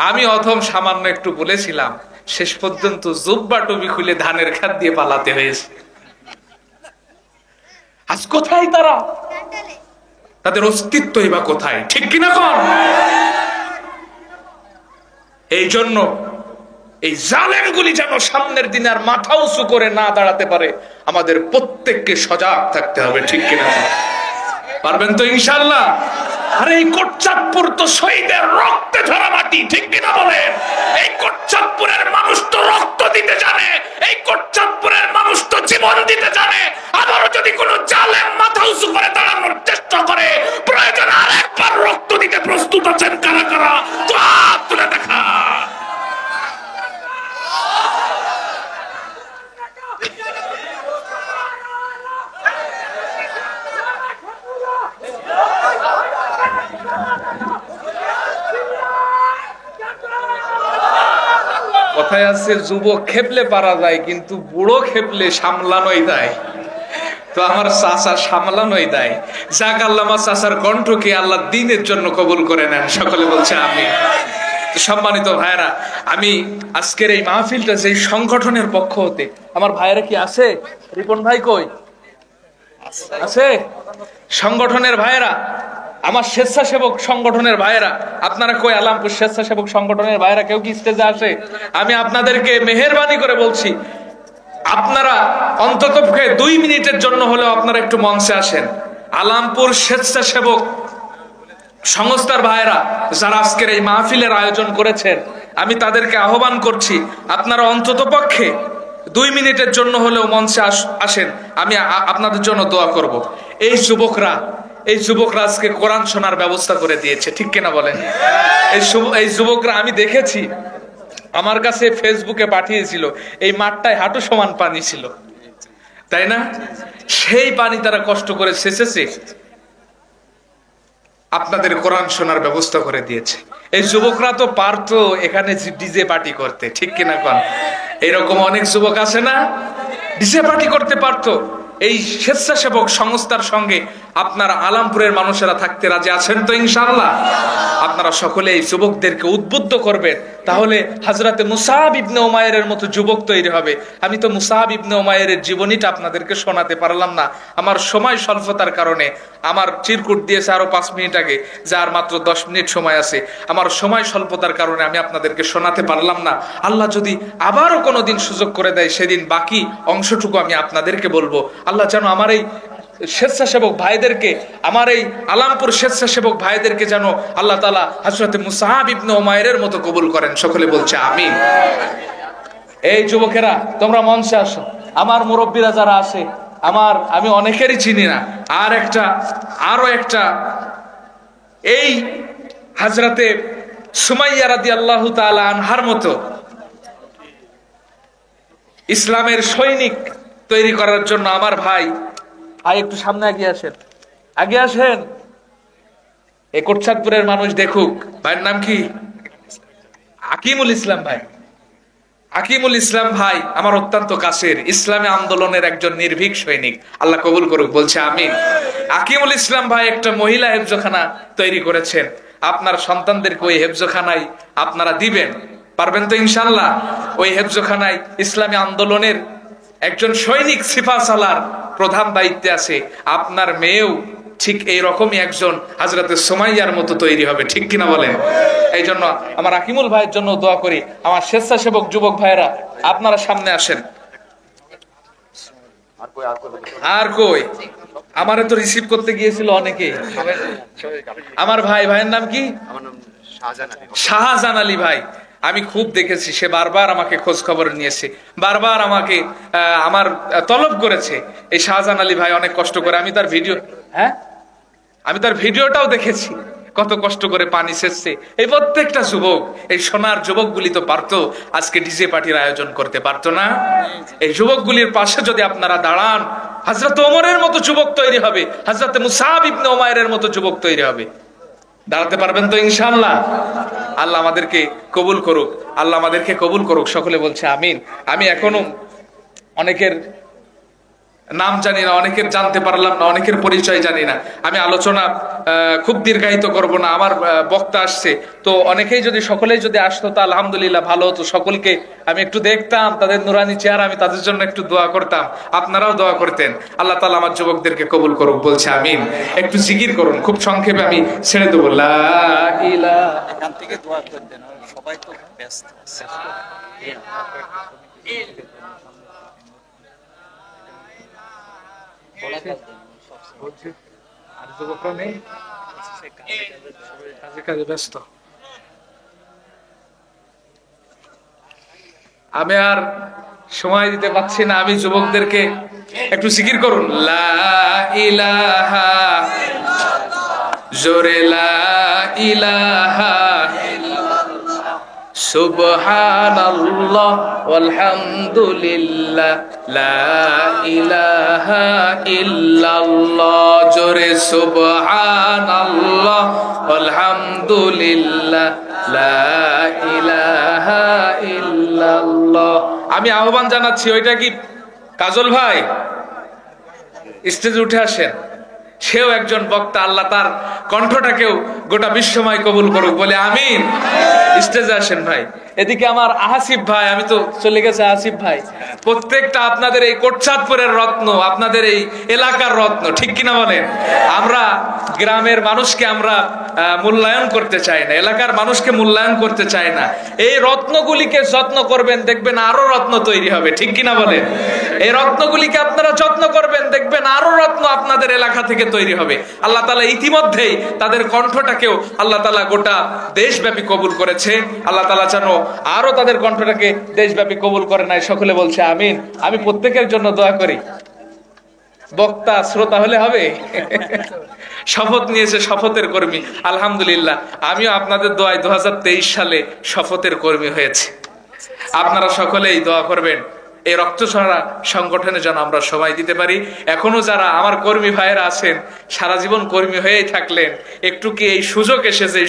আমি অথম সামান্য একটু বলেছিলাম, শেষ পর্যন্ত জুব্বা টুপি খুলে ধানের খাত দিয়ে পালাতে হয়েছে। আজ কোথায় তারা? তাদের অস্তিত্বই বা কোথায়? ঠিক কিনা কোন? এই জন্য এই জালেমগুলি যেন সামনের দিনে আর মাথা উঁচু করে না দাঁড়াতে পারে, আমাদের প্রত্যেককে সজাগ থাকতে হবে। ঠিক কিনা? পারবেন তো ইনশাআল্লাহ? আরে এই কোটচাঁদপুর তো শহীদের রক্তে ঝরা মাটি। ঠিক কিনা বলেন? এই কোটচাঁদপুরের মানুষ তো রক্ত দিতে জানে, এই কোটচাঁদপুরের মানুষ তো জীবন দিতে জানে। আবারও যদি কোনো জালেম মাথা উঁচু করে দাঁড়ানোর চেষ্টা করে, প্রয়োজন আরেকবার রক্ত দিতে প্রস্তুত আছেন কারা কারা? তো হাত তুলে দেখা। কথায় আছে যুবক খেপলে পারা যায়, কিন্তু বুড়ো খেপলে সামলানোই দেয়। তো আমার চাচা সামলানোই দেয়। যাক, আল্লাহ আমার চাচার কণ্ঠকে আল্লাহ দ্বীনের জন্য কবুল করে নেন। সকলে বলছে আমিন। সম্মানিত ভাইরা, আমি আজকের এই মাহফিলটা যে সংগঠনের পক্ষ হতে, আমার ভাইরা কি আছে? রিপন ভাই কই আছে? সংগঠনের ভাইরা, আমার স্বেচ্ছাসেবক সংগঠনের ভাইরা, আপনারা কই? আলামপুর স্বেচ্ছাসেবক সংগঠনের ভাইরা কেউ কি স্টেজে আসে? আমি আপনাদেরকে মেহেরবানি করে বলছি, আপনারা অন্তত 2 মিনিটের জন্য হলেও আপনারা একটু মঞ্চে আসেন। আলামপুর স্বেচ্ছাসেবক সংস্থার ভাইরা যারা আজকের এই মাহফিলের আয়োজন করেছেন, আমি তাদেরকে আহ্বান করছি, আপনারা অন্তত পক্ষে 2 মিনিটের জন্য হলেও মঞ্চে আসেন। আমি আপনাদের জন্য দোয়া করব। এই যুবকরা আজকে কোরআন শোনার ব্যবস্থা করে দিয়েছে। ঠিক কিনা বলেন? এই যুবকরা আমি দেখেছি, আমার কাছে ফেসবুকে পাঠিয়েছিল, এই মাঠটায় হাঁটু সমান পানি ছিল, তাই না? সেই পানি তারা কষ্ট করে সেচেছে, আপনাদের কোরআন শোনার ব্যবস্থা করে দিয়েছে। এই যুবকরা তো পারতো এখানে ডিজে পার্টি করতে। ঠিক কিনা কোন? এরকম অনেক যুবক আছে না, ডিজে পার্টি করতে পারতো। এই স্বেচ্ছাসেবক সংস্থার সঙ্গে আপনারা আলামপুরের মানুষেরা থাকতে রাজি আছেন তো ইনশাআল্লাহ? আপনারা সকলে এই যুবকদেরকে উদ্বুদ্ধ করবেন, তাহলে হযরতে মুসাব ইবনে উমাইরের মতো যুবক তৈরি হবে। আমি তো মুসাব ইবনে উমাইরের জীবনীটা আপনাদেরকে শোনাতে পারলাম না, আমার সময় স্বল্পতার কারণে। আমার চিরকুট দিয়েছে আরো 5 মিনিট আগে, যার মাত্র 10 মিনিট সময় আছে। আমার সময় স্বল্পতার কারণে আমি আপনাদেরকে শোনাতে পারলাম না। আল্লাহ যদি আবারও কোনোদিন সুযোগ করে দেয়, সেদিন বাকি অংশটুকু আমি আপনাদেরকে বলবো। আল্লাহ যেন আমার এই স্বেচ্ছাসেবক ভাইদেরকে, আমার এই আলামপুর স্বেচ্ছাসেবক ভাইদেরকে যেন আল্লাহ তাআলা হযরতে মুসাব ইবনে উমাইরের মতো কবুল করেন। সকলে বলছে আমিন। এই যুবকেরা তোমরা মঞ্চে আসো। আমার মুরব্বীরা যারা আছে, আমি অনেকেরই চিনি না। আরো একটা এই হযরতে সুমাইয়া রাদিয়াল্লাহু তাআলা আনহার মতো ইসলামের সৈনিক তৈরি করার জন্য আমার ভাই একটু সামনে আগে আসেন। এই কোটচাঁদপুরের মানুষ দেখুক। ভাইয়ের নাম কি? আকিমুল ইসলাম ভাই। আকিমুল ইসলাম ভাই আমার অত্যন্ত কাছের, ইসলামী আন্দোলনের একজন নির্ভীক সৈনিক। আল্লাহ কবুল করুক, বলছে আমিন। আকিমুল ইসলাম ভাই একটা মহিলা হেফজখানা তৈরি করেছেন। আপনার সন্তানদেরকে ওই হেফজখানায় আপনারা দিবেন, পারবেন তো ইনশাআল্লাহ? ওই হেফজখানায় ইসলামী আন্দোলনের একজন সৈনিক সিপাহসালার প্রধান দায়িত্বে আছে। আপনার মেয়েও ঠিক এইরকমই একজন হযরতে সুমাইয়ার মতো তৈরি হবে। ঠিক কিনা বলেন? এই জন্য আমার আকিমুল ভাইয়ের জন্য দোয়া করি। আমার স্বেচ্ছাসেবক যুবক ভাইরা আপনারা সামনে আসেন। আর কই? আমারে তো রিসিভ করতে গিয়েছিল অনেকে। আমার ভাইয়ের নাম কি? শাহজাহান আলী ভাই। আমি খুব দেখেছি, সে বারবার আমাকে খোঁজ খবর নিয়েছে, বারবার আমাকে আমার তলব করেছে। এই শাহজাহান আলী ভাই অনেক কষ্ট করে, আমি তার ভিডিওটাও দেখেছি, কত কষ্ট করে পানি সেচছে। এই প্রত্যেকটা যুবক, এই সোনার যুবকগুলি তো পারতো আজকে ডিজে পার্টির আয়োজন করতে, পারতো না? এই যুবকগুলির পাশে যদি আপনারা দাঁড়ান, হযরত ওমরের মতো যুবক তৈরি হবে, হযরতে মুসাব ইবনে উমাইরের মতো যুবক তৈরি হবে। দাঁড়াতে পারবেন তো ইনশাআল্লাহ? আল্লাহ আমাদেরকে কবুল করুক, আল্লাহ আমাদেরকে কবুল করুক। সকলে বলছে আমিন। আমি এখনো অনেকের নাম জানি না, অনেকের জানতে পারলাম না, অনেকের পরিচয় জানি না। আমি আলোচনা খুব দীর্ঘায়িত করব না, আমার বক্তা আসছে তো অনেকেই যদি সকলেই যদি আসতো তা আলহামদুলিল্লাহ ভালো হতো। সকলকে আমি একটু দেখতাম, তাদের নুরানি চেহারা, আমি তাদের জন্য একটু দোয়া করতাম, আপনারাও দোয়া করতেন। আল্লাহ তাআলা আমার যুবকদেরকে কবুল করুক বলছে আমিন। একটু জিকির করুন, খুব সংক্ষেপে আমি ছেড়ে দেবো। লা ইলাহা, এখান থেকে দোয়া করতেন, সবাই তো ব্যস্ত আছে। আর যুবকরা নেই, কাজে ব্যস্ত। আমি আর সময় দিতে পারছি না, আমি যুবকদেরকে একটু জিকির করুন। লা ইলাহা, জোরে লা ইলাহা, সুবহানাল্লাহ ওয়ালহামদুলিল্লাহ, লা ইলাহা ইল্লাল্লাহ, জোরে সুবহানাল্লাহ ওয়ালহামদুলিল্লাহ, লা ইলাহা ইল্লাল্লাহ। আমি আহ্বান জানাচ্ছি, ওইটা কি কাজল ভাই স্টেজে উঠে আসেন, সেও একজন বক্তা, আল্লাহ তার কণ্ঠটাকেও গোটা বিশ্বময় কবুল করুক বলে আমিন। স্টেজে আসেন ভাই। এদিকে আমার আসিফ ভাই, আমি তো চলে গেছে আসিফ ভাই। প্রত্যেকটা আপনাদের এই কোটচাঁদপুরের রত্ন, আপনাদের এই এলাকার রত্ন, ঠিক কিনা বলেন? আমরা গ্রামের মানুষকে আমরা মূল্যায়ন করতে চাই না, এলাকার মানুষকে মূল্যায়ন করতে চাই না। এই রত্নগুলিকে যত্ন করবেন, দেখবেন আরো রত্ন তৈরি হবে, ঠিক কিনা বলেন? এই রত্নগুলিকে আপনারা যত্ন করবেন, দেখবেন আরো রত্ন আপনাদের এলাকা থেকে তৈরি হবে। আল্লাহ তাআলা ইতিমধ্যেই তাদের কণ্ঠটাকেও আল্লাহ তাআলা গোটা দেশব্যাপী কবুল করেছে। আল্লাহ তাআলা যেন আরো তাদের কণ্ঠটাকে দেশব্যাপী কবুল করে নাই, সকলে বলছে আমিন। আমি প্রত্যেকের জন্য দোয়া করি। বক্তা শ্রোতা হলে হবে? শপথ নিয়েছে, শপথের কর্মী, আলহামদুলিল্লাহ। আমিও আপনাদের দোয়ায় 2023 সালে শপথের কর্মী হয়েছে। আপনারা সকলেই দোয়া করবেন এই রক্তছড়া সংগঠনে যেন আমরা সময় দিতে পারি। এখনো যারা আমার কর্মী ভাইয়েরা আছেন, সারা জীবন কর্মী হয়েই থাকলেন, একটু কি এই সুযোগ এসেছে, এই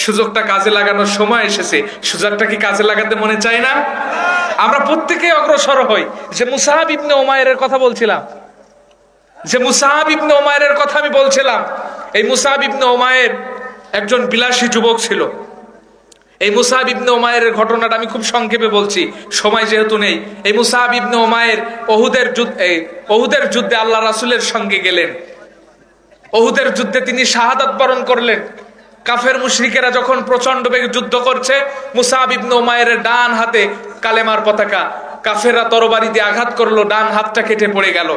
সুযোগটা কাজে লাগানোর সময় এসেছে, সুযোগটা কি কাজে লাগাতে মনে চাই না? আমরা প্রত্যেকেই অগ্রসর হই। যে মুসাহাব ইবনে উমাইরের কথা বলছিলাম, আমি বলছিলাম, এই মুসাহাব ইবনে উমাইর একজন বিলাসী যুবক ছিল। এই মুসাহাব ইবনে উমাইরের ঘটনাটা আমি খুব সংক্ষেপে বলছি, সময় যেহেতু নেই। এই মুসাহাব ইবনে উমাইর ওহুদের যুদ্ধে আল্লাহ রাসূলের সঙ্গে গেলেন। ওহুদের যুদ্ধে তিনি শাহাদাত বরণ করলেন। কাফের মুশরিকেরা যখন প্রচন্ড বেগে যুদ্ধ করছে, মুসাহাব ইবনে উমাইরের ডান হাতে কালেমার পতাকা, কাফেররা তরবারি দিয়ে আঘাত করলো, ডান হাতটা কেটে পড়ে গেল।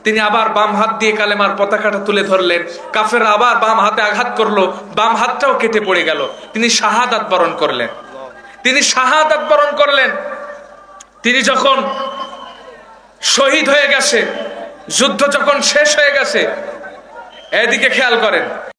তিনি আবার বাম হাত দিয়ে কালেমার পতাকাটা তুলে ধরলেন, কাফেররা আবার বাম হাতে আঘাত করলো, বাম হাতটাও কেটে পড়ে গেল। তিনি শাহাদাত বরণ করলেন। তিনি যখন শহীদ হয়ে গেছে, যুদ্ধ যখন শেষ হয়ে গেছে, এদিকে খেয়াল করেন,